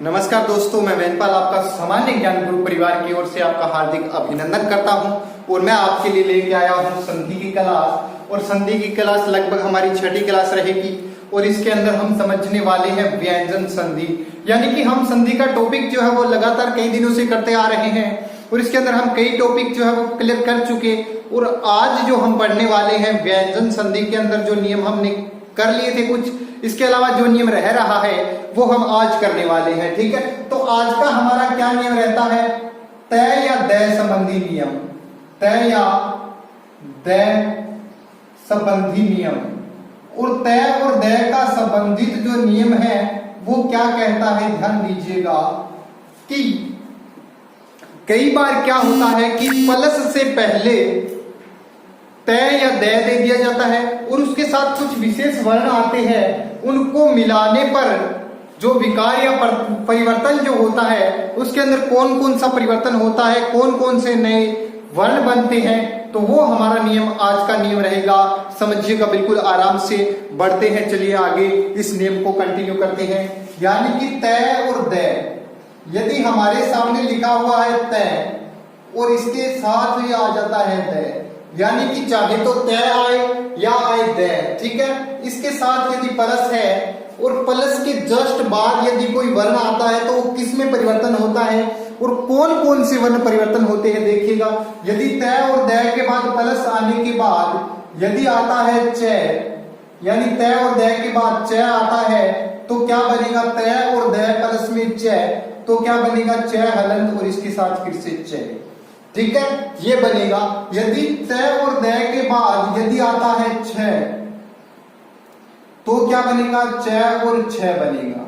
नमस्कार दोस्तों, मैं वेनपाल आपका सामान्य ज्ञान गुरु परिवार की ओर से आपका हार्दिक अभिनंदन करता हूं और मैं आपके लिए लेके आया हूं संधि की क्लास। और संधि की क्लास लगभग हमारी छठी क्लास रहेगी और इसके अंदर हम समझने वाले हैं व्यंजन संधि। यानी कि हम संधि का टॉपिक जो है वो लगातार कई दिनों से करते आ रहे हैं और इसके अंदर हम कई टॉपिक जो है वो क्लियर कर चुके। और आज जो हम पढ़ने वाले हैं व्यंजन संधि के अंदर जो नियम हमने कर लिए थे कुछ, इसके अलावा जो नियम रह रहा है वो हम आज करने वाले हैं। ठीक है, तो आज का हमारा क्या नियम रहता है? तय या दय संबंधी नियम। तय या दय संबंधी नियम। और तय और दय का संबंधित जो नियम है वो क्या कहता है, ध्यान दीजिएगा कि कई बार क्या होता है कि प्लस से पहले तय या दय दे दिया जाता है और उसके साथ कुछ विशेष वर्ण आते हैं, उनको मिलाने पर जो विकार या परिवर्तन जो होता है उसके अंदर कौन कौन सा परिवर्तन होता है, कौन कौन से नए वर्ण बनते हैं, तो वो हमारा नियम आज का नियम रहेगा। समझिएगा, बिल्कुल आराम से बढ़ते हैं। चलिए आगे इस नियम को कंटिन्यू करते हैं। यानी कि तय और दय, यदि हमारे सामने लिखा हुआ है तय और इसके साथ ही आ जाता है दय, यानी कि चाहे तो तय आए या आए दय, ठीक है। इसके साथ यदि प्लस है और प्लस के जस्ट बाद यदि कोई वर्ण आता है तो वो किस में परिवर्तन होता है और कौन कौन से वर्ण परिवर्तन होते हैं, देखिएगा। यदि तय और दय के बाद प्लस आने के बाद यदि आता है चय, यानी तय और दय के बाद चय आता है तो क्या बनेगा? तय और दय प्लस में चय, तो क्या बनेगा? चय हलंत और इसके साथ फिर से चय, ठीक है, ये बनेगा। यदि तय और दय के बाद यदि आता है छह तो क्या बनेगा? चय और छह बनेगा,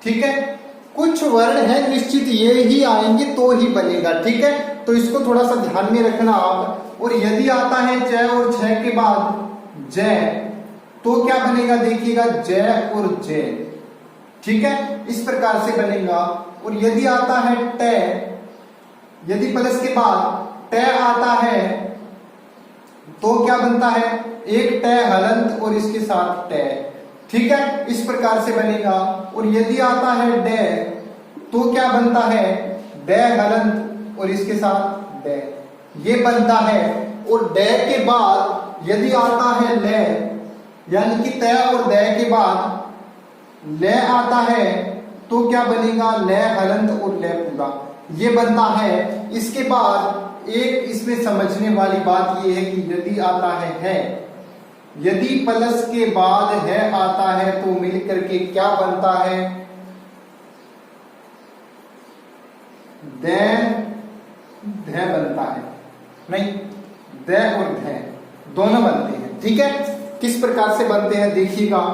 ठीक है। कुछ वर्ण है निश्चित ये ही आएंगे तो ही बनेगा, ठीक है, तो इसको थोड़ा सा ध्यान में रखना आप। और यदि आता है चय और छह के बाद जय तो क्या बनेगा? देखिएगा, जय और जय, ठीक है, इस प्रकार से बनेगा। और यदि आता है तय, यदि प्लस के बाद तय आता है तो क्या बनता है? एक तय हलंत और इसके साथ तय, ठीक है, इस प्रकार से बनेगा। और यदि आता है डय तो क्या बनता है? डय हलंत और इसके साथ डय, ये बनता है। और डय के बाद यदि आता है लय, यानी कि तय और दय के बाद लय आता है तो क्या बनेगा? लय हलंत और लय पूरा, ये बनता है। इसके बाद एक इसमें समझने वाली बात ये है कि यदि आता है, यदि प्लस के बाद है आता है तो मिलकर के क्या बनता है? दै बनता है, नहीं, दै और धै दोनों बनते हैं, ठीक है। किस प्रकार से बनते हैं देखिएगा,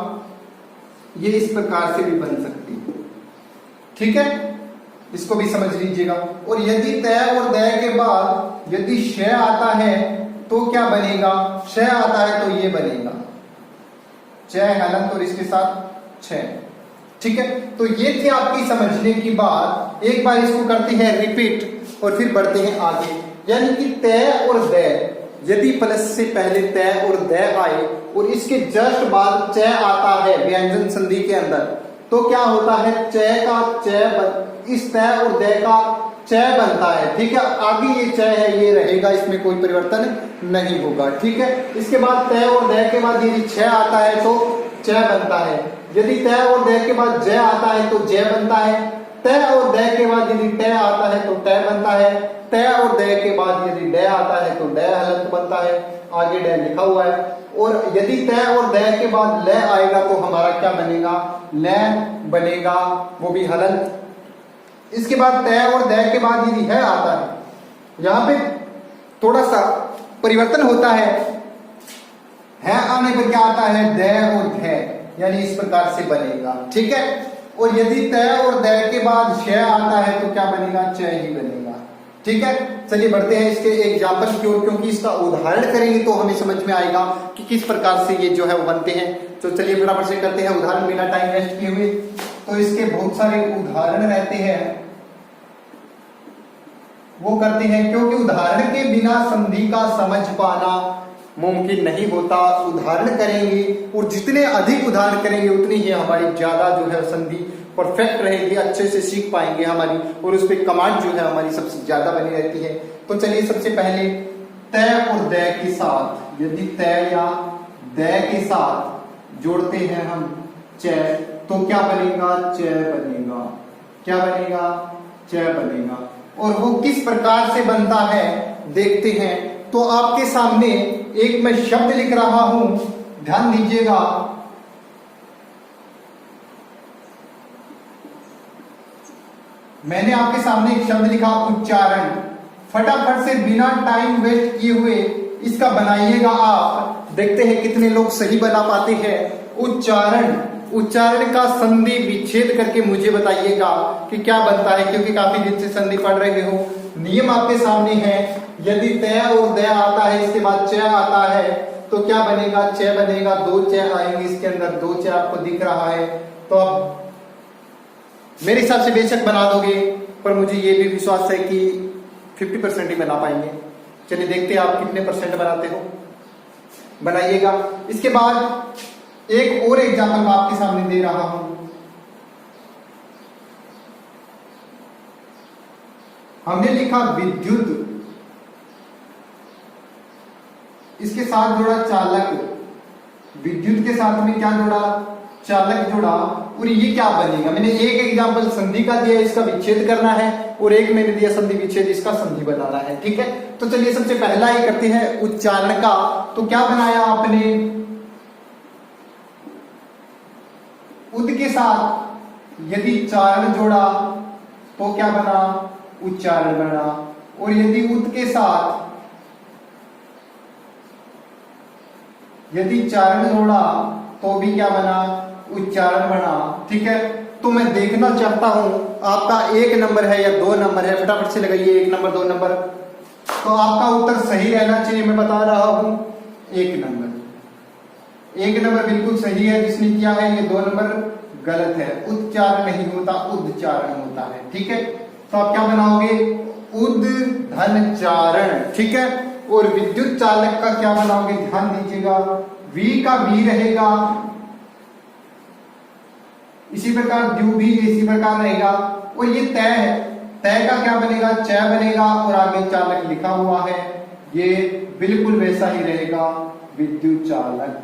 ये इस प्रकार से भी बन सकती है, ठीक है, इसको भी समझ लीजिएगा। और यदि तय और दय के बाद यदि श आता है तो क्या बनेगा? श आता है तो ये बनेगा चय हलंत और इसके साथ छ, ठीक है। तो ये थी आपकी समझने की बात। एक बार इसको करते हैं रिपीट और फिर बढ़ते हैं आगे। यानी कि तय और दय, यदि प्लस से पहले तय और दय आए और इसके जस्ट बाद चय आता है व्यंजन संधि के अंदर तो क्या होता है? चय का चय, इस तय और दय का चय बनता है, ठीक है। आगे ये चय है ये रहेगा, इसमें कोई परिवर्तन नहीं होगा, ठीक है। इसके बाद तय और दय के बाद यदि छह आता है तो चय बनता है। यदि तय और दय के बाद जय आता है तो जय बनता है। तय और दय के बाद यदि तय आता है तो तय बनता है। तय और दय के बाद यदि डय आता है तो डय हलंत बनता है, आगे डय लिखा हुआ है। और यदि तय और दय के बाद लय आएगा तो हमारा क्या बनेगा? लय बनेगा, वो भी हलंत। इसके बाद तय और दय के बाद यदि है आता है, यहां पे थोड़ा सा परिवर्तन होता है आने पर क्या आता है? दय और धय, यानी इस प्रकार से बनेगा, ठीक है। और यदि तय और दय के बाद श आता है तो क्या बनेगा? चय ही बनेगा, ठीक है। चलिए बढ़ते हैं इसके एग्जाम्पल की ओर, क्योंकि इसका उदाहरण करेंगे तो हमें समझ में आएगा कि किस प्रकार से ये जो है वो बनते हैं। तो चलिए फटाफट से करते हैं उदाहरण बिना टाइम वेस्ट किए हुए। तो इसके बहुत सारे उदाहरण रहते हैं, वो करते हैं, क्योंकि उदाहरण के बिना संधि का समझ पाना मुमकिन नहीं होता। उदाहरण करेंगे और जितने अधिक उदाहरण करेंगे उतनी ही हमारी ज्यादा जो है संधि परफेक्ट रहेगी, अच्छे से सीख पाएंगे हमारी, और उस पर कमांड जो है हमारी सबसे ज्यादा बनी रहती है। तो चलिए सबसे पहले तय और दय के साथ, यदि तय या दय के साथ जोड़ते हैं हम चय, तो क्या बनेगा? चय बनेगा। क्या बनेगा? चय बनेगा। और वो किस प्रकार से बनता है देखते हैं। तो आपके सामने एक मैं शब्द लिख रहा हूं, ध्यान दीजिएगा। मैंने आपके सामने एक शब्द लिखा उच्चारण। फटाफट से बिना टाइम वेस्ट किए हुए इसका बनाइएगा आप। देखते हैं कितने लोग सही बना पाते हैं। उच्चारण, उच्चारण का संधि विच्छेद करके मुझे बताइएगा कि क्या बनता है, क्योंकि काफी दिन से संधि पढ़ रहे हो। नियम आपके सामने है, यदि तय और दय आता है, इसके बाद चय आता है, तो क्या बनेगा? चय बनेगा। दो चय आएंगे इसके अंदर, दो चय आपको दिख रहा है। तो आप मेरे हिसाब से बेशक बना दोगे, पर मुझे ये भी विश्वास है कि 50% ही बना पाएंगे। चलिए देखते हैं आप कितने परसेंट बनाते हो, बनाइएगा। इसके बाद एक और एग्जाम्पल मैं आपके सामने दे रहा हूं। हमने लिखा विद्युत, इसके साथ जोड़ा चालक, विद्युत के साथ में क्या जोड़ा? चालक जोड़ा। और ये क्या बनेगा? मैंने एक एग्जाम्पल संधि का दिया, इसका विच्छेद करना है, और एक मैंने दिया संधि विच्छेद, इसका संधि बनाना है। ठीक है, तो चलिए सबसे पहला ही करते हैं उच्चारण का। तो क्या बनाया आपने? उद के साथ यदि चारण जोड़ा तो क्या बना? उच्चारण बना। और यदि उद के साथ यदि चारण जोड़ा तो भी क्या बना? उच्चारण बना। ठीक है, तो मैं देखना चाहता हूं आपका 1 नंबर है या 2 नंबर है। फटाफट से लगाइए 1 नंबर 2 नंबर। तो आपका उत्तर सही रहना चाहिए, मैं बता रहा हूं 1 नंबर। 1 नंबर बिल्कुल सही है जिसने किया है, ये 2 नंबर गलत है। उच्चारण नहीं होता, उच्चारण होता है। ठीक है, तो आप क्या बनाओगे? उद धन चारण। ठीक है, और विद्युत चालक का क्या बनाओगे? ध्यान दीजिएगा, वी का वी रहेगा, इसी प्रकार द्यू भी इसी प्रकार रहेगा। और ये तय है, तय का क्या बनेगा? चय बनेगा, और आगे चालक लिखा हुआ है, ये बिल्कुल वैसा ही रहेगा, विद्युत चालक।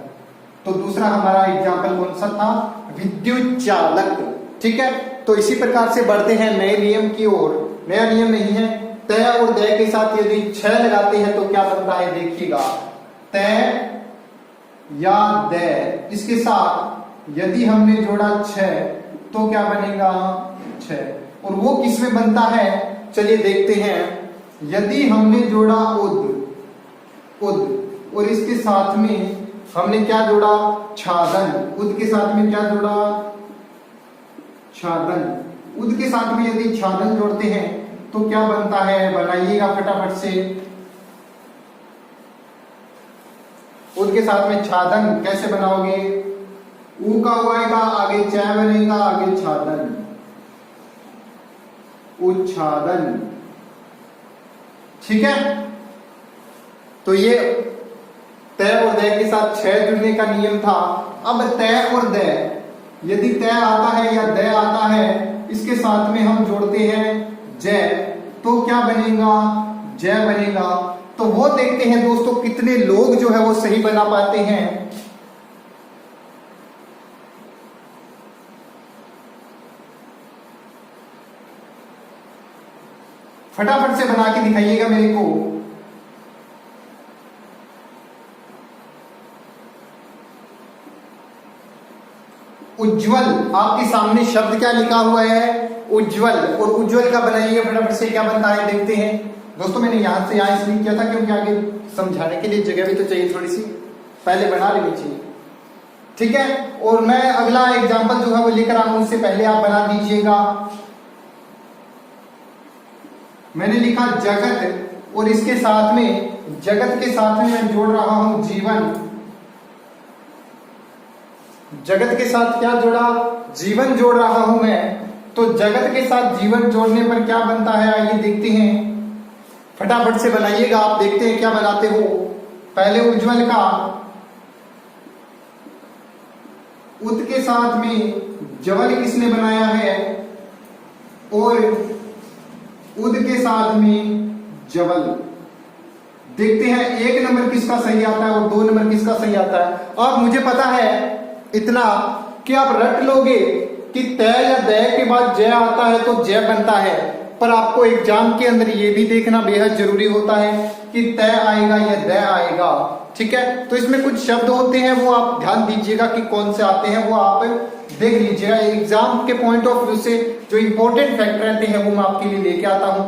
तो दूसरा हमारा एग्जाम्पल कौन सा था? विद्युत चालक। ठीक है, तो इसी प्रकार से बढ़ते हैं नए नियम की ओर। नया नियम नहीं है, तय और दय के साथ यदि छह लगाते हैं तो क्या बनता है? देखिएगा, तय या दय, इसके साथ यदि हमने जोड़ा 6 तो क्या बनेगा? 6। और वो किस में बनता है? चलिए देखते हैं। यदि हमने जोड़ा उद, और इसके साथ में हमने क्या जोड़ा? छादन। उद के साथ में क्या जोड़ा? छादन। उद के साथ में यदि छादन जोड़ते हैं तो क्या बनता है? बनाइएगा फटाफट से। उद के साथ में छादन कैसे बनाओगे? ऊ का हुआएगा, आगे चय बनेगा, आगे छादन, उच्छादन। ठीक है, तो ये तय और दय के साथ 6 जुड़ने का नियम था। अब तय और दय, यदि तय आता है या दय आता है, इसके साथ में हम जोड़ते हैं जय, तो क्या बनेगा? जय बनेगा। तो वो देखते हैं दोस्तों कितने लोग जो है वो सही बना पाते हैं। फटाफट से बना के दिखाइएगा मेरे को। उज्जवल, आपके सामने शब्द क्या लिखा हुआ है? उज्जवल। और उज्जवल का बनाइए फटाफट से, क्या बनता है देखते हैं। दोस्तों मैंने यहां से यहां इसलिए किया था क्योंकि आगे समझाने के लिए जगह भी तो चाहिए, थोड़ी सी पहले बना लेनी चाहिए। ठीक है, और मैं अगला एग्जाम्पल जो है वो लेकर आऊं, उससे पहले आप बना दीजिएगा। मैंने लिखा जगत, और इसके साथ में जगत के साथ में मैं जोड़ रहा हूं जीवन। जगत के साथ क्या जोड़ा? जीवन जोड़ रहा हूं मैं। तो जगत के साथ जीवन जोड़ने पर क्या बनता है, आइए देखते हैं। फटाफट से बनाइएगा, आप देखते हैं क्या बनाते हो। पहले उज्जवल का, उत के साथ में जवल किसने बनाया है और उद के साथ में जवल। देखते हैं 1 नंबर किसका सही आता है और 2 नंबर किसका सही आता है। अब मुझे पता है इतना कि आप रट लोगे कि तय या दय के बाद जय आता है तो जय बनता है, पर आपको एग्जाम के अंदर ये भी देखना बेहद जरूरी होता है कि तय आएगा या दय आएगा। ठीक है, तो इसमें कुछ शब्द होते हैं वो आप ध्यान दीजिएगा कि कौन से आते हैं, वो आप देख लीजिएगा। एग्जाम के पॉइंट ऑफ व्यू से जो इंपॉर्टेंट फैक्टर रहते हैं वो मैं आपके लिए लेके आता हूं,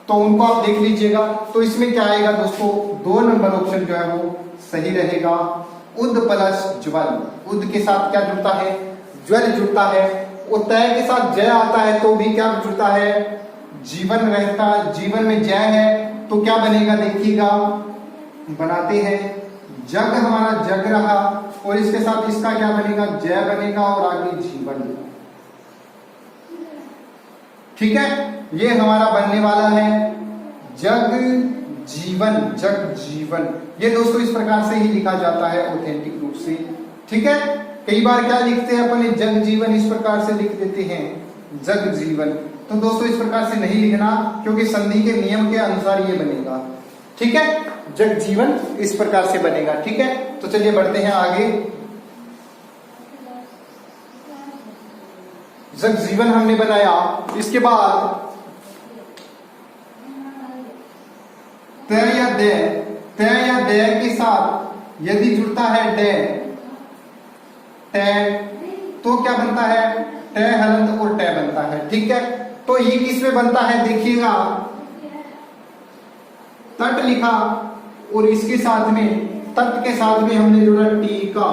तो उनको आप देख लीजिएगा। तो इसमें क्या आएगा दोस्तों, 2 नंबर ऑप्शन जो है वो सही रहेगा। उद प्लस ज्वल, उद के साथ क्या जुड़ता है, ज्वल जुड़ता है, और तय के साथ जय आता है तो भी क्या जुड़ता है, जीवन रहता। जीवन में जय है तो क्या बनेगा, देखिएगा बनाते हैं, जग हमारा जग रहा, और इसके साथ इसका क्या बनेगा, जय बनेगा, और आगे जीवन। ठीक है, ये हमारा बनने वाला है जग जीवन, जग जीवन। ये दोस्तों इस प्रकार से ही लिखा जाता है ऑथेंटिक रूप से। ठीक है, कई बार क्या लिखते हैं अपन, जग जीवन इस प्रकार से लिख देते हैं, जग जीवन। तो दोस्तों इस प्रकार से नहीं लिखना, क्योंकि संधि के नियम के अनुसार ये बनेगा। ठीक है, जग जीवन इस प्रकार से बनेगा। ठीक है, तो चलिए बढ़ते हैं आगे। जग जीवन हमने बनाया, इसके बाद तय या दय, तय या दय के साथ यदि जुड़ता है डे, टय, तो क्या बनता है, टय हलंत और टय बनता है। ठीक है, तो ये किस में बनता है, देखिएगा तट लिखा, और इसके साथ में, तट के साथ में हमने जोड़ा टीका,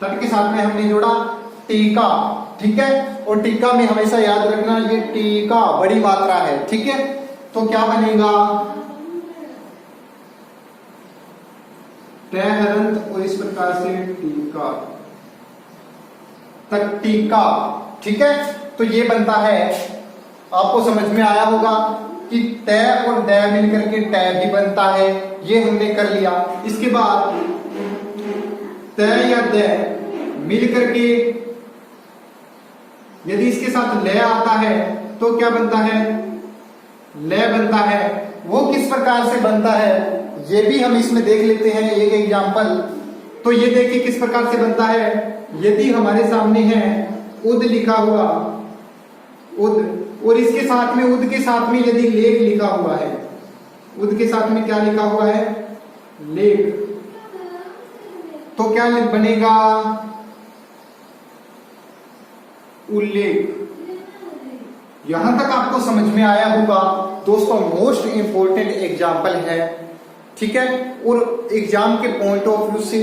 तट के साथ में हमने जोड़ा टीका। ठीक है, और टीका में हमेशा याद रखना ये टीका बड़ी मात्रा है। ठीक है, तो क्या बनेगा, टय हलंत और इस प्रकार से टीका, तट टीका। ठीक है, तो ये बनता है, आपको समझ में आया होगा कि तय और दय मिलकर के टय भी बनता है, ये हमने कर लिया। इसके बाद तय या दय मिलकर के यदि इसके साथ लय आता है तो क्या बनता है, लय बनता है। वो किस प्रकार से बनता है ये भी हम इसमें देख लेते हैं एक एग्जांपल। तो ये देखिए किस प्रकार से बनता है, यदि हमारे सामने है उद लिखा हुआ, उद, और इसके साथ में, उद के साथ में यदि लेख लिखा हुआ है, उद के साथ में क्या लिखा हुआ है, लेख, तो क्या बनेगा, उल्लेख। यहां तक आपको समझ में आया होगा दोस्तों, मोस्ट इंपोर्टेंट एग्जाम्पल है। ठीक है, और एग्जाम के पॉइंट ऑफ व्यू से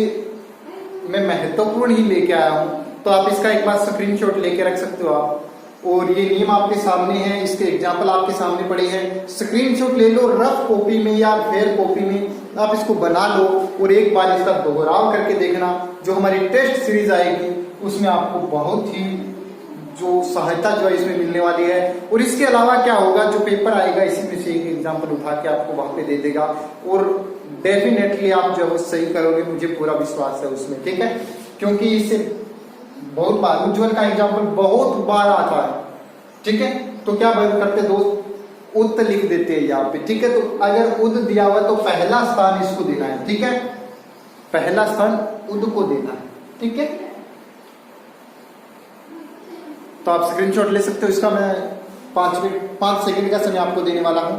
मैं महत्वपूर्ण ही लेके आया हूं, तो आप इसका एक बार स्क्रीनशॉट लेके रख सकते हो आप। और ये नियम आपके सामने है, इसके एग्जाम्पल आपके सामने पड़े हैं, स्क्रीनशॉट ले लो, रफ कॉपी में या फेयर कॉपी में आप इसको बना लो, और एक बार इसका दोहराव करके देखना। जो हमारी टेस्ट सीरीज आएगी उसमें आपको बहुत ही जो सहायता जो है इसमें मिलने वाली है। और इसके अलावा क्या होगा, जो पेपर आएगा इसी में से एक एग्जाम्पल उठा के आपको वहां पे दे देगा, और डेफिनेटली आप जो है सही करोगे, मुझे पूरा विश्वास है उसमें। ठीक है, क्योंकि इससे बहुत बार उज्ज्वल का एग्जाम्पल बहुत बार आता है। ठीक है, तो क्या करते दोस्त, उद लिख देते हैं यहाँ पे। ठीक है, तो अगर उद दिया हुआ तो पहला स्थान इसको देना है। ठीक है, पहला स्थान उद को देना है। ठीक है, तो आप स्क्रीनशॉट ले सकते हो इसका। मैं 5 सेकंड का समय आपको देने वाला हूं।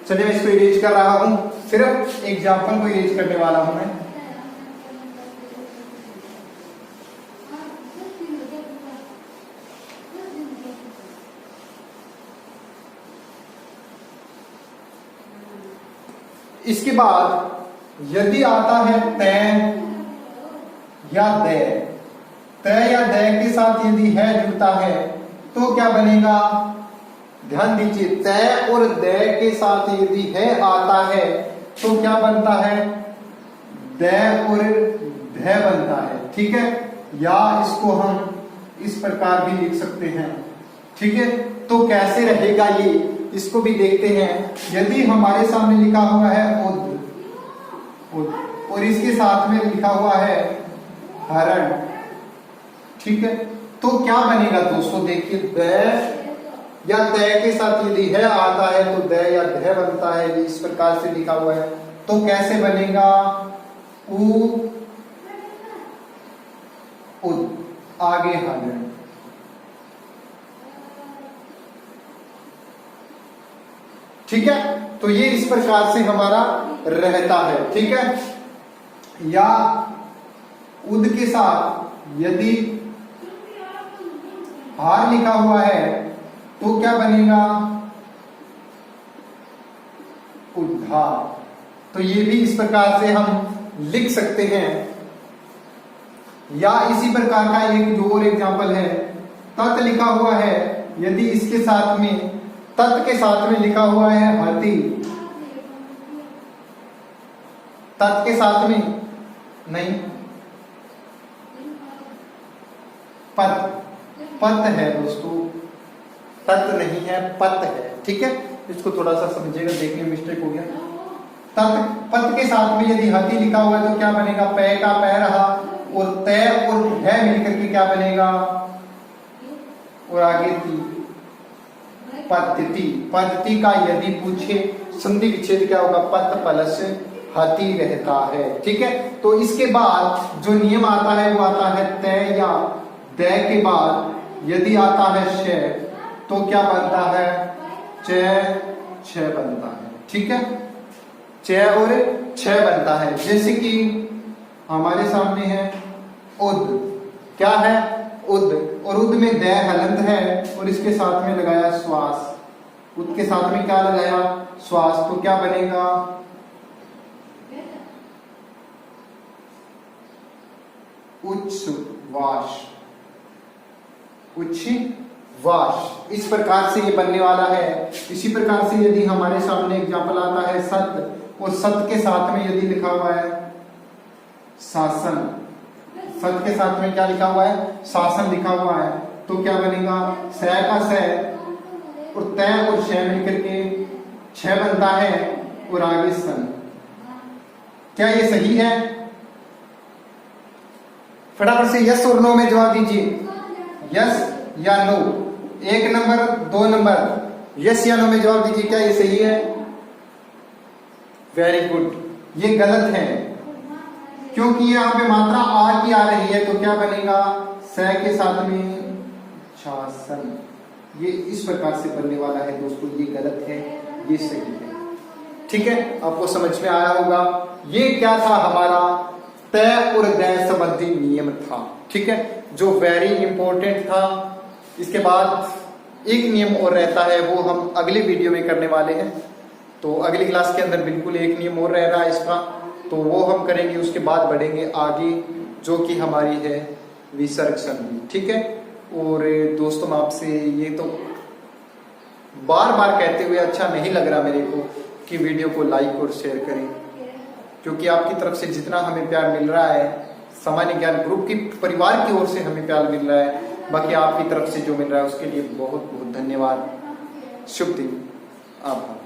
चलिए मैं इसको इरेज कर रहा हूं, सिर्फ एग्जाम्पल को इरेज करने वाला हूं मैं। इसके बाद यदि आता है तय या दय, तय या दय के साथ यदि है जुड़ता है तो क्या बनेगा, ध्यान दीजिए, तय और दय के साथ यदि है आता है तो क्या बनता है, दय और दय बनता है। ठीक है, या इसको हम इस प्रकार भी लिख सकते हैं। ठीक है, तो कैसे रहेगा ये, इसको भी देखते हैं। यदि हमारे सामने लिखा हुआ है उद, और इसके साथ में लिखा हुआ है हरण, ठीक है, तो क्या बनेगा दोस्तों? देखिए द या द के साथ यदि है आता है तो द या ध बनता है, इस प्रकार से लिखा हुआ है। तो कैसे बनेगा? उ उद, आगे हरण। ठीक है, तो ये इस प्रकार से हमारा रहता है। ठीक है, या उद के साथ यदि हार लिखा हुआ है तो क्या बनेगा? उद्धार। तो ये भी इस प्रकार से हम लिख सकते हैं। या इसी प्रकार का एक जो और एग्जाम्पल है, तत् लिखा हुआ है, यदि इसके साथ में तत् के साथ में लिखा हुआ है हाथी, तत् के साथ में नहीं, पत, पत है दोस्तों, तत् नहीं है, पत है। ठीक है, इसको थोड़ा सा समझिएगा, देखने में मिस्टेक हो गया। तत् पत के साथ में यदि हाथी लिखा हुआ है तो क्या बनेगा? पै का पै रहा, और तय और है मिलकर के क्या बनेगा? और आगे ती, पद्धति। पद्धति का यदि पूछे संधि विच्छेद क्या होगा? पत प्लस हाथी रहता है। ठीक है, तो इसके बाद जो नियम आता है वो आता है तय या द के बाद यदि आता है श तो क्या बनता है? छ बनता है। ठीक है, च और छ बनता है। जैसे कि हमारे सामने है उद, क्या है? उद, और उद में द हलंत है और इसके साथ में लगाया श्वास, उद के साथ में क्या लगाया? श्वास, तो क्या बनेगा? उच्छ्वास, उच्छ्वास। इस प्रकार से ये बनने वाला है। इसी प्रकार से यदि हमारे सामने एग्जाम्पल आता है सत, और सत के साथ में यदि लिखा हुआ है शासन, सत के साथ में क्या लिखा हुआ है? शासन लिखा हुआ है, तो क्या बनेगा? स का स और तय और श मिलकर के छ बनता है, और आगे सन। क्या ये सही है? फटाफट से यस और नो में जवाब दीजिए। यस या नो, 1 नंबर 2 नंबर, यस या नो में जवाब दीजिए। क्या ये सही है? वेरी गुड, ये गलत है, क्योंकि यहाँ पे मात्रा आ की आ रही है, तो क्या बनेगा? स के साथ में शासन। ये इस प्रकार से बनने वाला है दोस्तों, ये गलत है, ये सही है। ठीक है, आपको समझ में आया होगा। ये क्या था? हमारा तय और द संबंधी नियम था। ठीक है, जो वेरी इंपॉर्टेंट था। इसके बाद एक नियम और रहता है, वो हम अगले वीडियो में करने वाले हैं। तो अगली क्लास के अंदर बिल्कुल एक नियम और रह रहा है इसका, तो वो हम करेंगे। उसके बाद बढ़ेंगे आगे, जो कि हमारी है विसर्ग संधि। ठीक है, और दोस्तों मैं आपसे ये तो बार बार कहते हुए अच्छा नहीं लग रहा मेरे को कि वीडियो को लाइक और शेयर करें, क्योंकि आपकी तरफ से जितना हमें प्यार मिल रहा है, सामान्य ज्ञान ग्रुप की परिवार की ओर से हमें प्यार मिल रहा है, बाकी आपकी तरफ से जो मिल रहा है उसके लिए बहुत बहुत धन्यवाद। शुभ दिन, आभार।